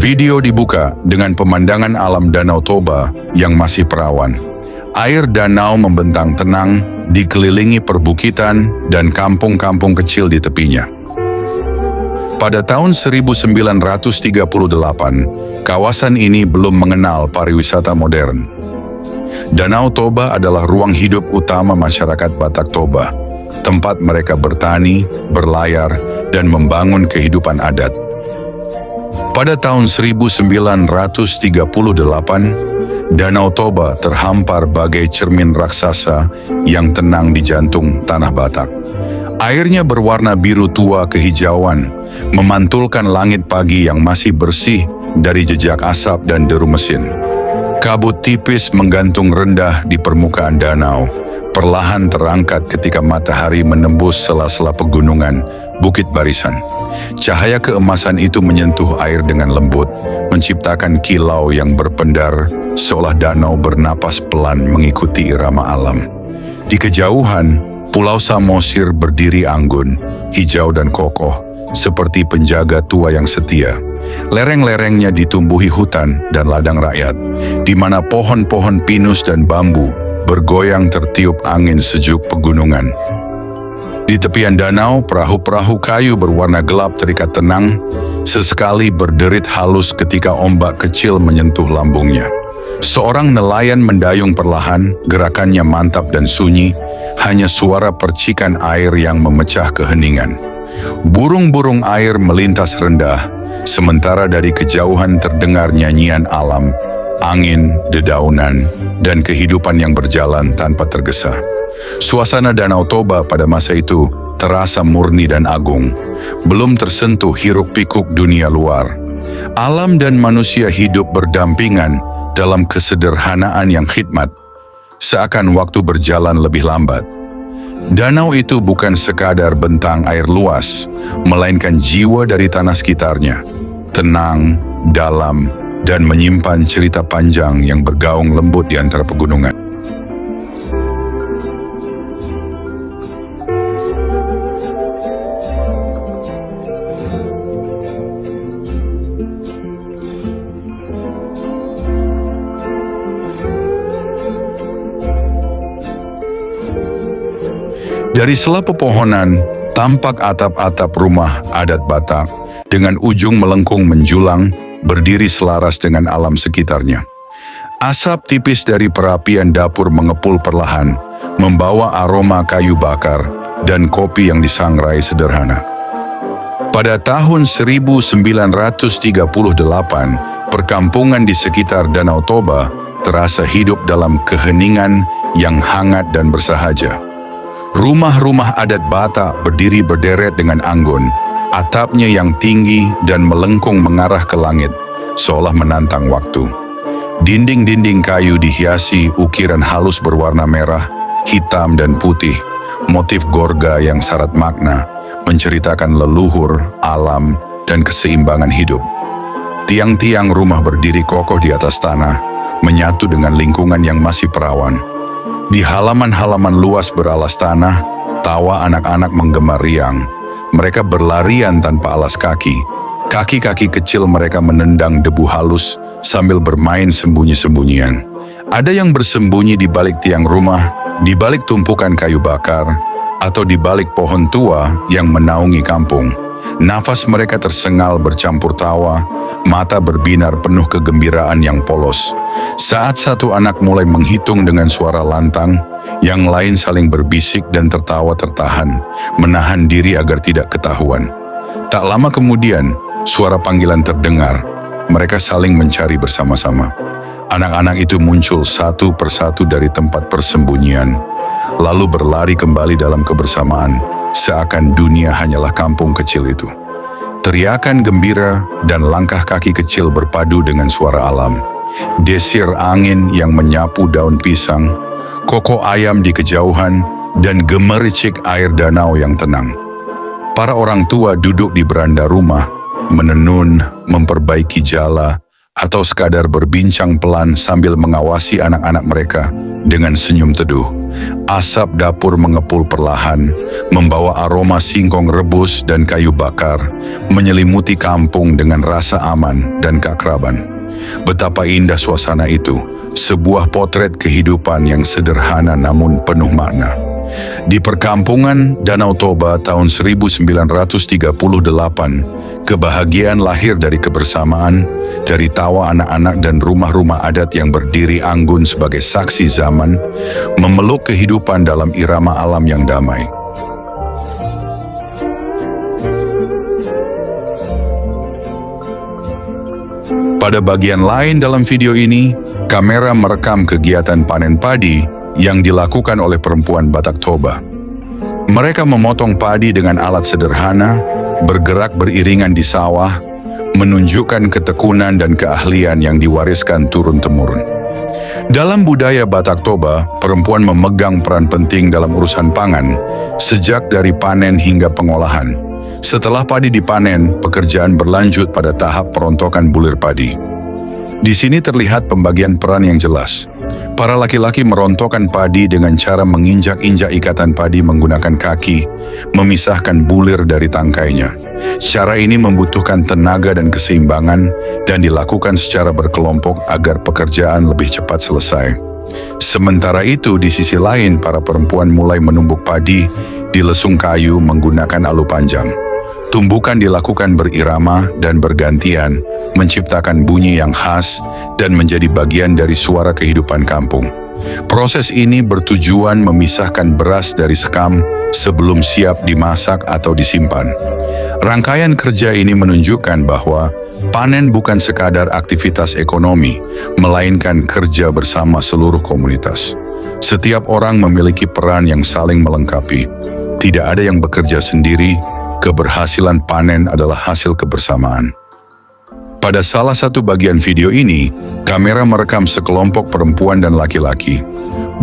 Video dibuka dengan pemandangan alam Danau Toba yang masih perawan. Air danau membentang tenang, dikelilingi perbukitan dan kampung-kampung kecil di tepinya. Pada tahun 1938, kawasan ini belum mengenal pariwisata modern. Danau Toba adalah ruang hidup utama masyarakat Batak Toba, tempat mereka bertani, berlayar, dan membangun kehidupan adat. Pada tahun 1938, Danau Toba terhampar bagai cermin raksasa yang tenang di jantung tanah Batak. Airnya berwarna biru tua kehijauan, memantulkan langit pagi yang masih bersih dari jejak asap dan deru mesin. Kabut tipis menggantung rendah di permukaan danau, perlahan terangkat ketika matahari menembus sela-sela pegunungan Bukit Barisan. Cahaya keemasan itu menyentuh air dengan lembut, menciptakan kilau yang berpendar, seolah danau bernapas pelan mengikuti irama alam. Di kejauhan, Pulau Samosir berdiri anggun, hijau dan kokoh, seperti penjaga tua yang setia. Lereng-lerengnya ditumbuhi hutan dan ladang rakyat, di mana pohon-pohon pinus dan bambu bergoyang tertiup angin sejuk pegunungan. Di tepian danau, perahu-perahu kayu berwarna gelap terikat tenang, sesekali berderit halus ketika ombak kecil menyentuh lambungnya. Seorang nelayan mendayung perlahan, gerakannya mantap dan sunyi, hanya suara percikan air yang memecah keheningan. Burung-burung air melintas rendah, sementara dari kejauhan terdengar nyanyian alam, angin, dedaunan, dan kehidupan yang berjalan tanpa tergesa. Suasana Danau Toba pada masa itu terasa murni dan agung, belum tersentuh hiruk-pikuk dunia luar. Alam dan manusia hidup berdampingan dalam kesederhanaan yang khidmat, seakan waktu berjalan lebih lambat. Danau itu bukan sekadar bentang air luas, melainkan jiwa dari tanah sekitarnya, tenang, dalam, dan menyimpan cerita panjang yang bergaung lembut di antara pegunungan. Dari sela pepohonan, tampak atap-atap rumah adat Batak dengan ujung melengkung menjulang, berdiri selaras dengan alam sekitarnya. Asap tipis dari perapian dapur mengepul perlahan, membawa aroma kayu bakar dan kopi yang disangrai sederhana. Pada tahun 1938, perkampungan di sekitar Danau Toba terasa hidup dalam keheningan yang hangat dan bersahaja. Rumah-rumah adat Batak berdiri berderet dengan anggun, atapnya yang tinggi dan melengkung mengarah ke langit, seolah menantang waktu. Dinding-dinding kayu dihiasi ukiran halus berwarna merah, hitam dan putih, motif gorga yang syarat makna, menceritakan leluhur, alam, dan keseimbangan hidup. Tiang-tiang rumah berdiri kokoh di atas tanah, menyatu dengan lingkungan yang masih perawan. Di halaman-halaman luas beralas tanah, tawa anak-anak menggema riang. Mereka berlarian tanpa alas kaki. Kaki-kaki kecil mereka menendang debu halus sambil bermain sembunyi-sembunyian. Ada yang bersembunyi di balik tiang rumah, di balik tumpukan kayu bakar, atau di balik pohon tua yang menaungi kampung. Nafas mereka tersengal bercampur tawa, mata berbinar penuh kegembiraan yang polos. Saat satu anak mulai menghitung dengan suara lantang, yang lain saling berbisik dan tertawa tertahan, menahan diri agar tidak ketahuan. Tak lama kemudian, suara panggilan terdengar. Mereka saling mencari bersama-sama. Anak-anak itu muncul satu persatu dari tempat persembunyian, lalu berlari kembali dalam kebersamaan, seakan dunia hanyalah kampung kecil itu. Teriakan gembira dan langkah kaki kecil berpadu dengan suara alam. Desir angin yang menyapu daun pisang, koko ayam di kejauhan, dan gemericik air danau yang tenang. Para orang tua duduk di beranda rumah, menenun, memperbaiki jala, atau sekadar berbincang pelan sambil mengawasi anak-anak mereka dengan senyum teduh. Asap dapur mengepul perlahan, membawa aroma singkong rebus dan kayu bakar, menyelimuti kampung dengan rasa aman dan keakraban. Betapa indah suasana itu, sebuah potret kehidupan yang sederhana namun penuh makna. Di perkampungan Danau Toba tahun 1938, kebahagiaan lahir dari kebersamaan, dari tawa anak-anak dan rumah-rumah adat yang berdiri anggun sebagai saksi zaman, memeluk kehidupan dalam irama alam yang damai. Pada bagian lain dalam video ini, kamera merekam kegiatan panen padi yang dilakukan oleh perempuan Batak Toba. Mereka memotong padi dengan alat sederhana, bergerak beriringan di sawah, menunjukkan ketekunan dan keahlian yang diwariskan turun-temurun. Dalam budaya Batak Toba, perempuan memegang peran penting dalam urusan pangan, sejak dari panen hingga pengolahan. Setelah padi dipanen, pekerjaan berlanjut pada tahap perontokan bulir padi. Di sini terlihat pembagian peran yang jelas. Para laki-laki merontokkan padi dengan cara menginjak-injak ikatan padi menggunakan kaki, memisahkan bulir dari tangkainya. Cara ini membutuhkan tenaga dan keseimbangan dan dilakukan secara berkelompok agar pekerjaan lebih cepat selesai. Sementara itu, di sisi lain, para perempuan mulai menumbuk padi di lesung kayu menggunakan alu panjang. Tumbukan dilakukan berirama dan bergantian, menciptakan bunyi yang khas dan menjadi bagian dari suara kehidupan kampung. Proses ini bertujuan memisahkan beras dari sekam sebelum siap dimasak atau disimpan. Rangkaian kerja ini menunjukkan bahwa panen bukan sekadar aktivitas ekonomi, melainkan kerja bersama seluruh komunitas. Setiap orang memiliki peran yang saling melengkapi. Tidak ada yang bekerja sendiri. Keberhasilan panen adalah hasil kebersamaan. Pada salah satu bagian video ini, kamera merekam sekelompok perempuan dan laki-laki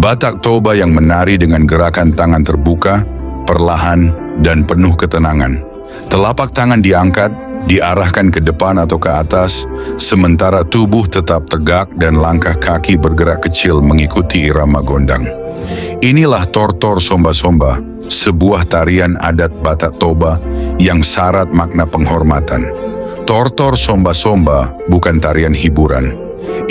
Batak Toba yang menari dengan gerakan tangan terbuka, perlahan, dan penuh ketenangan. Telapak tangan diangkat, diarahkan ke depan atau ke atas, sementara tubuh tetap tegak dan langkah kaki bergerak kecil mengikuti irama gondang. Inilah Tortor Somba-Somba, sebuah tarian adat Batak Toba yang syarat makna penghormatan. Tortor Somba-Somba bukan tarian hiburan.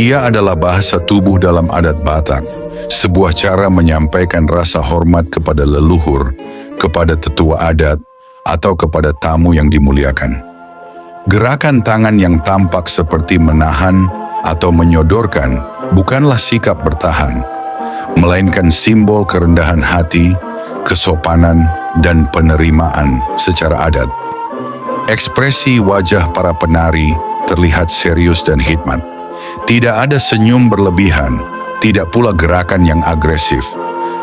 Ia adalah bahasa tubuh dalam adat Batak, sebuah cara menyampaikan rasa hormat kepada leluhur, kepada tetua adat, atau kepada tamu yang dimuliakan. Gerakan tangan yang tampak seperti menahan atau menyodorkan bukanlah sikap bertahan, melainkan simbol kerendahan hati, kesopanan, dan penerimaan secara adat. Ekspresi wajah para penari terlihat serius dan hikmat. Tidak ada senyum berlebihan, tidak pula gerakan yang agresif.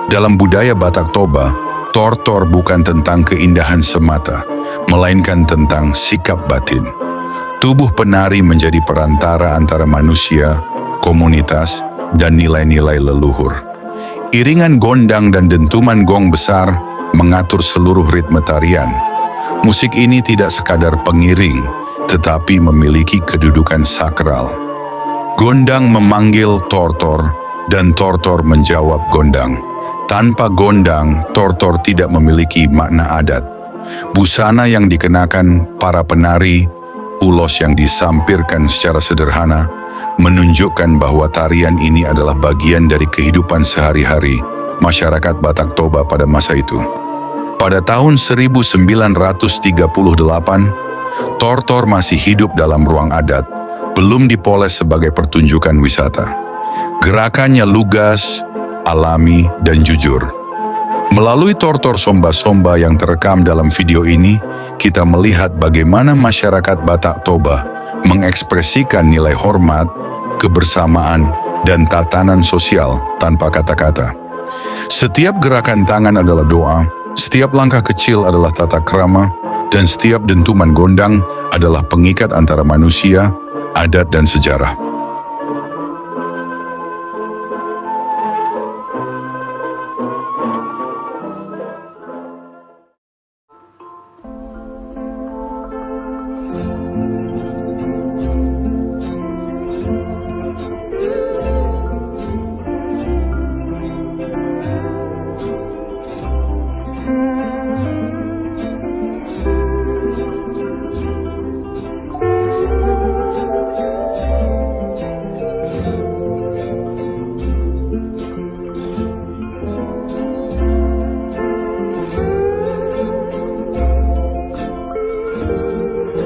Dalam budaya Batak Toba, tortor bukan tentang keindahan semata, melainkan tentang sikap batin. Tubuh penari menjadi perantara antara manusia, komunitas, dan nilai-nilai leluhur. Iringan gondang dan dentuman gong besar mengatur seluruh ritme tarian. Musik ini tidak sekadar pengiring, tetapi memiliki kedudukan sakral. Gondang memanggil tortor, dan tortor menjawab gondang. Tanpa gondang, tortor tidak memiliki makna adat. Busana yang dikenakan para penari, ulos yang disampirkan secara sederhana, menunjukkan bahwa tarian ini adalah bagian dari kehidupan sehari-hari masyarakat Batak Toba pada masa itu. Pada tahun 1938, tortor masih hidup dalam ruang adat, belum dipoles sebagai pertunjukan wisata. Gerakannya lugas, alami, dan jujur. Melalui tortor Somba-Somba yang terekam dalam video ini, kita melihat bagaimana masyarakat Batak Toba mengekspresikan nilai hormat, kebersamaan, dan tatanan sosial tanpa kata-kata. Setiap gerakan tangan adalah doa, setiap langkah kecil adalah tata krama, dan setiap dentuman gondang adalah pengikat antara manusia, adat, dan sejarah.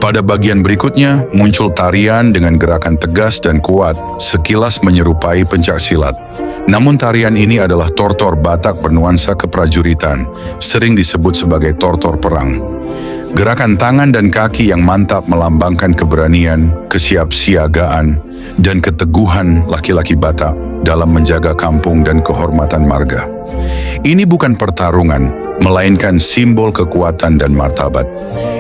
Pada bagian berikutnya, muncul tarian dengan gerakan tegas dan kuat, sekilas menyerupai pencaksilat. Namun tarian ini adalah tortor Batak bernuansa keprajuritan, sering disebut sebagai tortor perang. Gerakan tangan dan kaki yang mantap melambangkan keberanian, kesiapsiagaan, dan keteguhan laki-laki Batak dalam menjaga kampung dan kehormatan marga. Ini bukan pertarungan, melainkan simbol kekuatan dan martabat.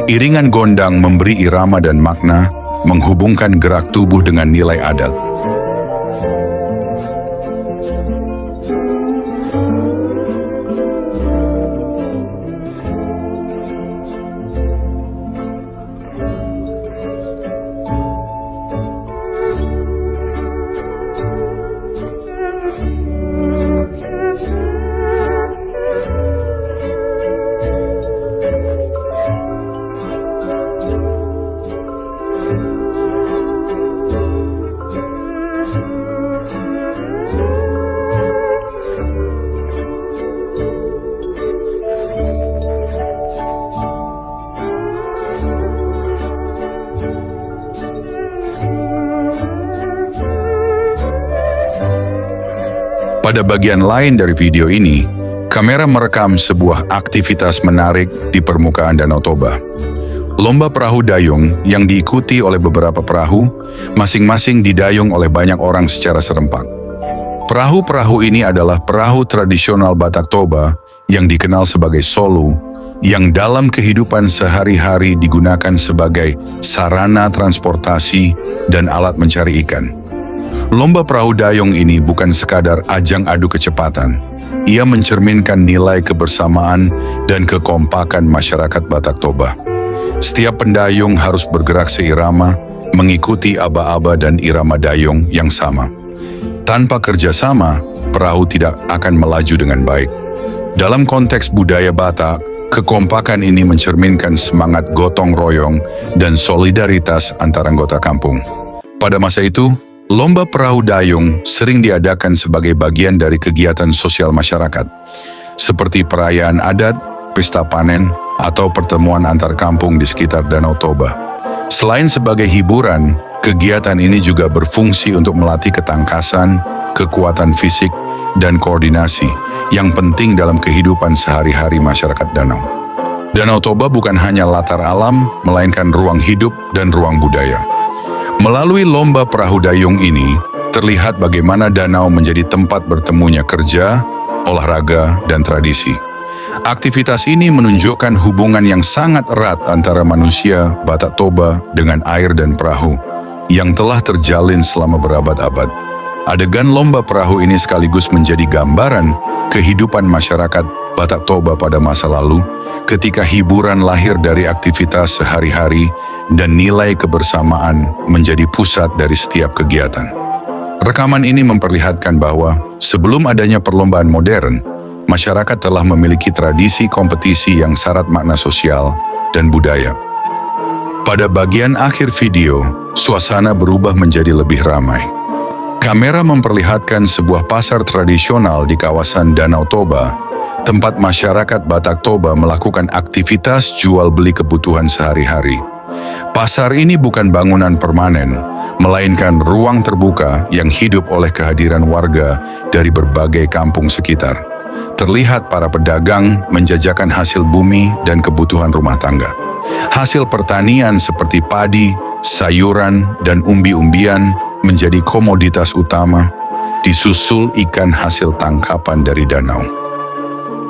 Iringan gondang memberi irama dan makna, menghubungkan gerak tubuh dengan nilai adat. Pada bagian lain dari video ini, kamera merekam sebuah aktivitas menarik di permukaan Danau Toba. Lomba perahu dayung yang diikuti oleh beberapa perahu, masing-masing didayung oleh banyak orang secara serempak. Perahu-perahu ini adalah perahu tradisional Batak Toba yang dikenal sebagai solu, yang dalam kehidupan sehari-hari digunakan sebagai sarana transportasi dan alat mencari ikan. Lomba perahu dayung ini bukan sekadar ajang adu kecepatan. Ia mencerminkan nilai kebersamaan dan kekompakan masyarakat Batak Toba. Setiap pendayung harus bergerak seirama, mengikuti aba-aba dan irama dayung yang sama. Tanpa kerjasama, perahu tidak akan melaju dengan baik. Dalam konteks budaya Batak, kekompakan ini mencerminkan semangat gotong royong dan solidaritas antar anggota kampung. Pada masa itu, lomba perahu dayung sering diadakan sebagai bagian dari kegiatan sosial masyarakat, seperti perayaan adat, pesta panen, atau pertemuan antar kampung di sekitar Danau Toba. Selain sebagai hiburan, kegiatan ini juga berfungsi untuk melatih ketangkasan, kekuatan fisik, dan koordinasi yang penting dalam kehidupan sehari-hari masyarakat danau. Danau Toba bukan hanya latar alam, melainkan ruang hidup dan ruang budaya. Melalui lomba perahu dayung ini, terlihat bagaimana danau menjadi tempat bertemunya kerja, olahraga, dan tradisi. Aktivitas ini menunjukkan hubungan yang sangat erat antara manusia Batak Toba dengan air dan perahu, yang telah terjalin selama berabad-abad. Adegan lomba perahu ini sekaligus menjadi gambaran kehidupan masyarakat Batak Toba pada masa lalu, ketika hiburan lahir dari aktivitas sehari-hari dan nilai kebersamaan menjadi pusat dari setiap kegiatan. Rekaman ini memperlihatkan bahwa sebelum adanya perlombaan modern, masyarakat telah memiliki tradisi kompetisi yang syarat makna sosial dan budaya. Pada bagian akhir video, suasana berubah menjadi lebih ramai. Kamera memperlihatkan sebuah pasar tradisional di kawasan Danau Toba, tempat masyarakat Batak Toba melakukan aktivitas jual beli kebutuhan sehari-hari. Pasar ini bukan bangunan permanen, melainkan ruang terbuka yang hidup oleh kehadiran warga dari berbagai kampung sekitar. Terlihat para pedagang menjajakan hasil bumi dan kebutuhan rumah tangga. Hasil pertanian seperti padi, sayuran, dan umbi-umbian menjadi komoditas utama, disusul ikan hasil tangkapan dari danau.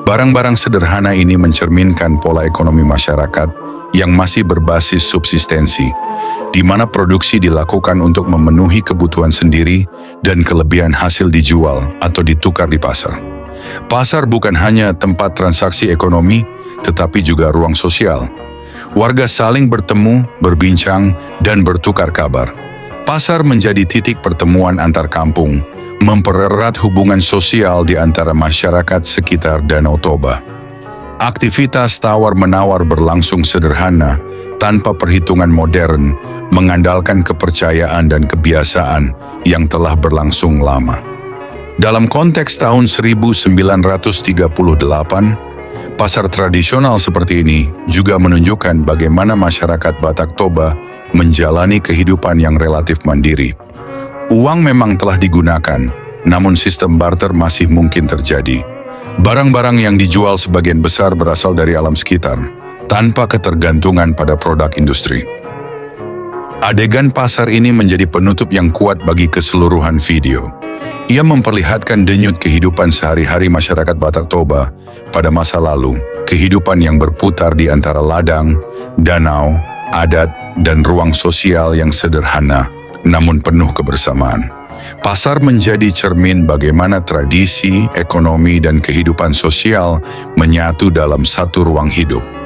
Barang-barang sederhana ini mencerminkan pola ekonomi masyarakat yang masih berbasis subsistensi, di mana produksi dilakukan untuk memenuhi kebutuhan sendiri dan kelebihan hasil dijual atau ditukar di pasar. Pasar bukan hanya tempat transaksi ekonomi, tetapi juga ruang sosial. Warga saling bertemu, berbincang, dan bertukar kabar. Pasar menjadi titik pertemuan antar kampung, mempererat hubungan sosial di antara masyarakat sekitar Danau Toba. Aktivitas tawar-menawar berlangsung sederhana, tanpa perhitungan modern, mengandalkan kepercayaan dan kebiasaan yang telah berlangsung lama. Dalam konteks tahun 1938, Pasar tradisional seperti ini juga menunjukkan bagaimana masyarakat Batak Toba menjalani kehidupan yang relatif mandiri. Uang memang telah digunakan, namun sistem barter masih mungkin terjadi. Barang-barang yang dijual sebagian besar berasal dari alam sekitar, tanpa ketergantungan pada produk industri. Adegan pasar ini menjadi penutup yang kuat bagi keseluruhan video. Ia memperlihatkan denyut kehidupan sehari-hari masyarakat Batak Toba pada masa lalu, kehidupan yang berputar di antara ladang, danau, adat, dan ruang sosial yang sederhana, namun penuh kebersamaan. Pasar menjadi cermin bagaimana tradisi, ekonomi, dan kehidupan sosial menyatu dalam satu ruang hidup.